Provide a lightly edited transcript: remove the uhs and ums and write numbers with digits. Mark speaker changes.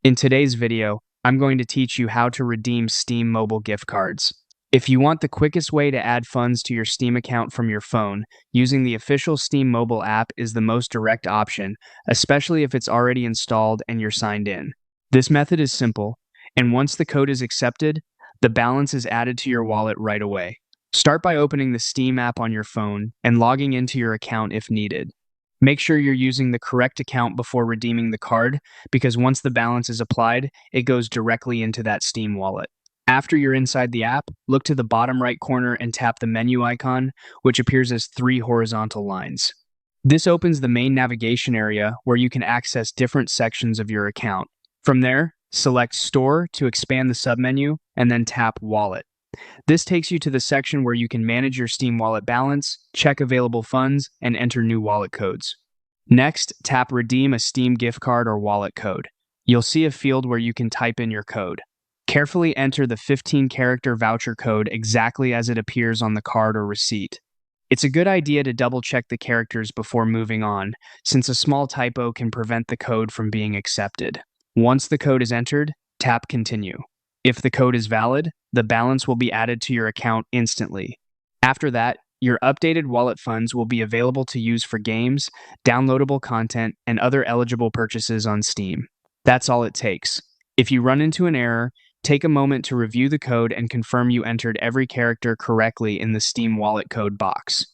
Speaker 1: In today's video, I'm going to teach you how to redeem Steam mobile gift cards. If you want the quickest way to add funds to your Steam account from your phone, using the official Steam mobile app is the most direct option, especially if it's already installed and you're signed in. This method is simple, and once the code is accepted, the balance is added to your wallet right away. Start by opening the Steam app on your phone and logging into your account if needed. Make sure you're using the correct account before redeeming the card, because once the balance is applied, it goes directly into that Steam wallet. After you're inside the app, look to the bottom right corner and tap the menu icon, which appears as three horizontal lines. This opens the main navigation area where you can access different sections of your account. From there, select Store to expand the submenu, and then tap Wallet. This takes you to the section where you can manage your Steam wallet balance, check available funds, and enter new wallet codes. Next, tap Redeem a Steam gift card or wallet code. You'll see a field where you can type in your code. Carefully enter the 15-character voucher code exactly as it appears on the card or receipt. It's a good idea to double-check the characters before moving on, since a small typo can prevent the code from being accepted. Once the code is entered, tap Continue. If the code is valid, the balance will be added to your account instantly. After that, your updated wallet funds will be available to use for games, downloadable content, and other eligible purchases on Steam. That's all it takes. If you run into an error, take a moment to review the code and confirm you entered every character correctly in the Steam wallet code box.